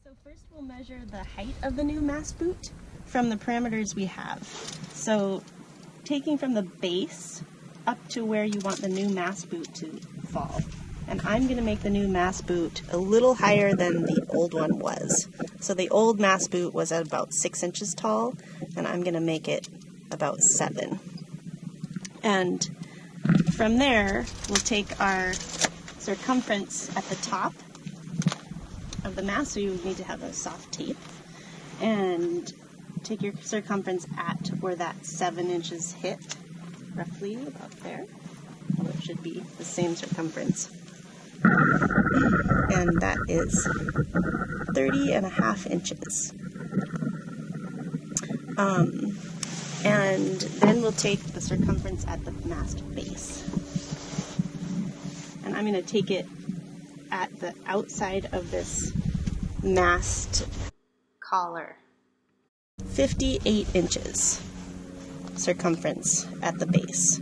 So first we'll measure the height of the new mast boot from the parameters we have. So taking from the base up to where you want the new mast boot to fall. And I'm going to make the new mast boot a little higher than the old one was. So the old mast boot was at about 6 inches tall, and I'm going to make it about 7. And from there, we'll take our circumference at the top of the mast, so you need to have a soft tape, and take your circumference at where that 7 inches hit, roughly about there. Well, it should be the same circumference. And that is 30.5 inches. And then we'll take the circumference at the mast base. And I'm going to take it at the outside of this mast collar. 58 inches circumference at the base.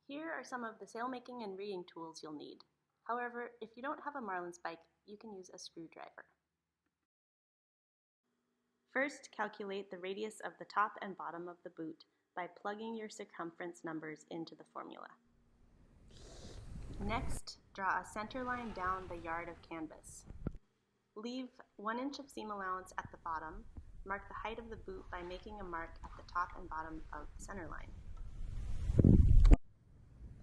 Here are some of the sail-making and reading tools you'll need. However, if you don't have a marlin spike, you can use a screwdriver. First, calculate the radius of the top and bottom of the boot by plugging your circumference numbers into the formula. Next, draw a center line down the yard of canvas. Leave 1 inch of seam allowance at the bottom. Mark the height of the boot by making a mark at the top and bottom of the center line.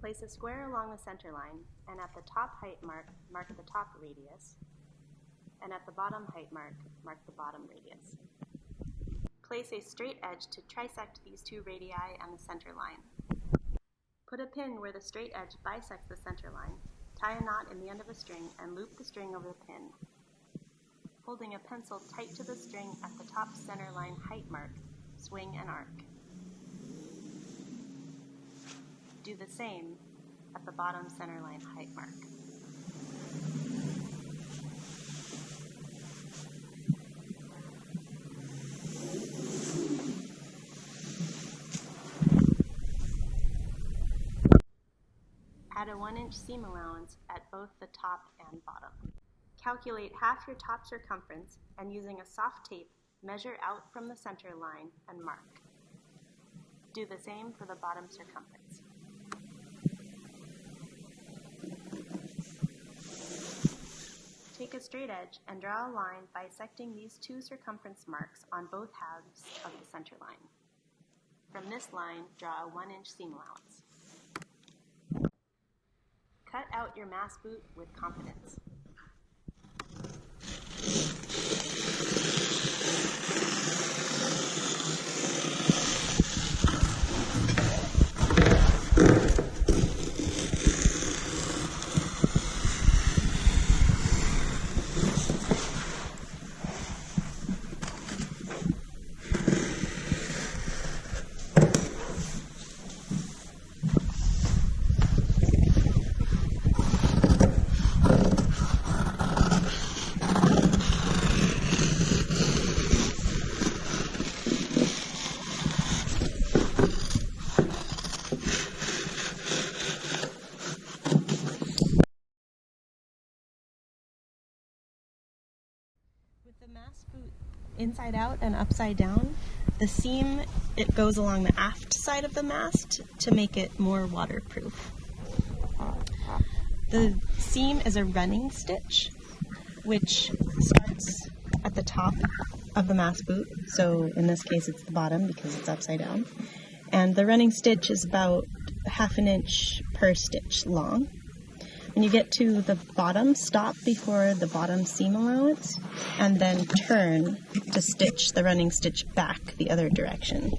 Place a square along the center line, and at the top height mark, mark the top radius, and at the bottom height mark, mark the bottom radius. Place a straight edge to trisect these two radii and the center line. Put a pin where the straight edge bisects the center line, tie a knot in the end of a string, and loop the string over the pin. Holding a pencil tight to the string at the top center line height mark, swing and arc. Do the same at the bottom center line height mark. Add a 1 inch seam allowance at both the top and bottom. Calculate half your top circumference and using a soft tape, measure out from the center line and mark. Do the same for the bottom circumference. Take a straight edge and draw a line bisecting these two circumference marks on both halves of the center line. From this line, draw a 1 inch seam allowance. Cut out your mast boot with confidence. With the mast boot inside out and upside down, the seam, it goes along the aft side of the mast to make it more waterproof. The seam is a running stitch, which starts at the top of the mast boot. So in this case it's the bottom because it's upside down. And the running stitch is about 1/2 inch per stitch long. When you get to the bottom, stop before the bottom seam allowance and then turn to stitch the running stitch back the other direction.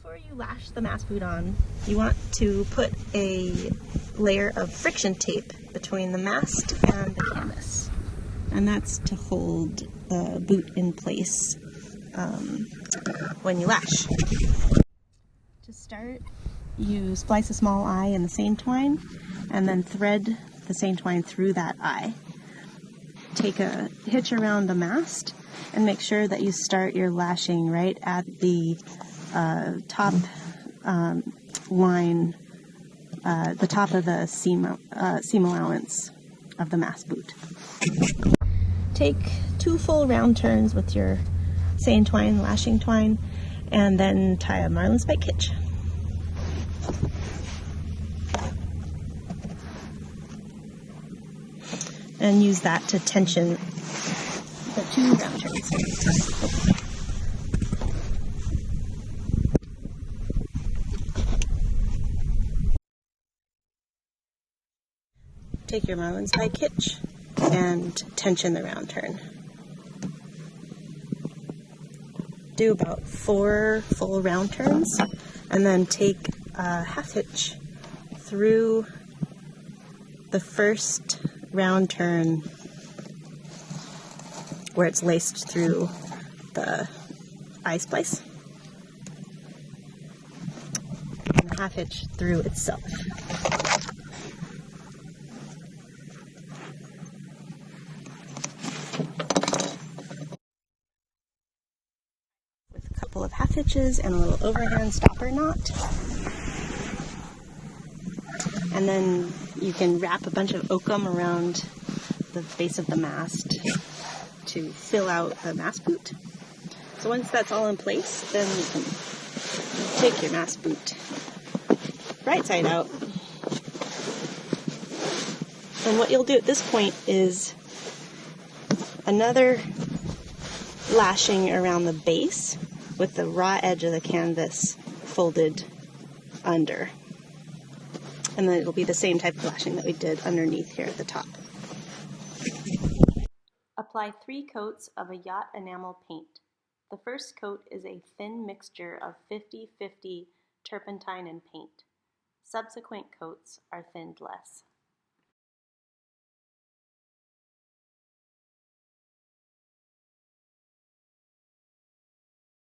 Before you lash the mast boot on, you want to put a layer of friction tape between the mast and the canvas. And that's to hold the boot in place when you lash. To start, you splice a small eye in the seine twine and then thread the seine twine through that eye. Take a hitch around the mast and make sure that you start your lashing right at the top line, the top of the seam allowance of the mast boot. Take 2 full round turns with your seine twine, lashing twine, and then tie a marlin spike hitch. And use that to tension the 2 round turns. Take your marlin spike hitch and tension the round turn. Do about 4 full round turns and then take a half hitch through the first round turn where it's laced through the eye splice, and a half hitch through itself. With a couple of half hitches and a little overhand stopper knot. And then you can wrap a bunch of oakum around the base of the mast to fill out the mast boot. So once that's all in place, then you can take your mast boot right side out. And what you'll do at this point is another lashing around the base with the raw edge of the canvas folded under. And then it'll be the same type of lashing that we did underneath here at the top. Apply 3 coats of a yacht enamel paint. The first coat is a thin mixture of 50-50 turpentine and paint. Subsequent coats are thinned less.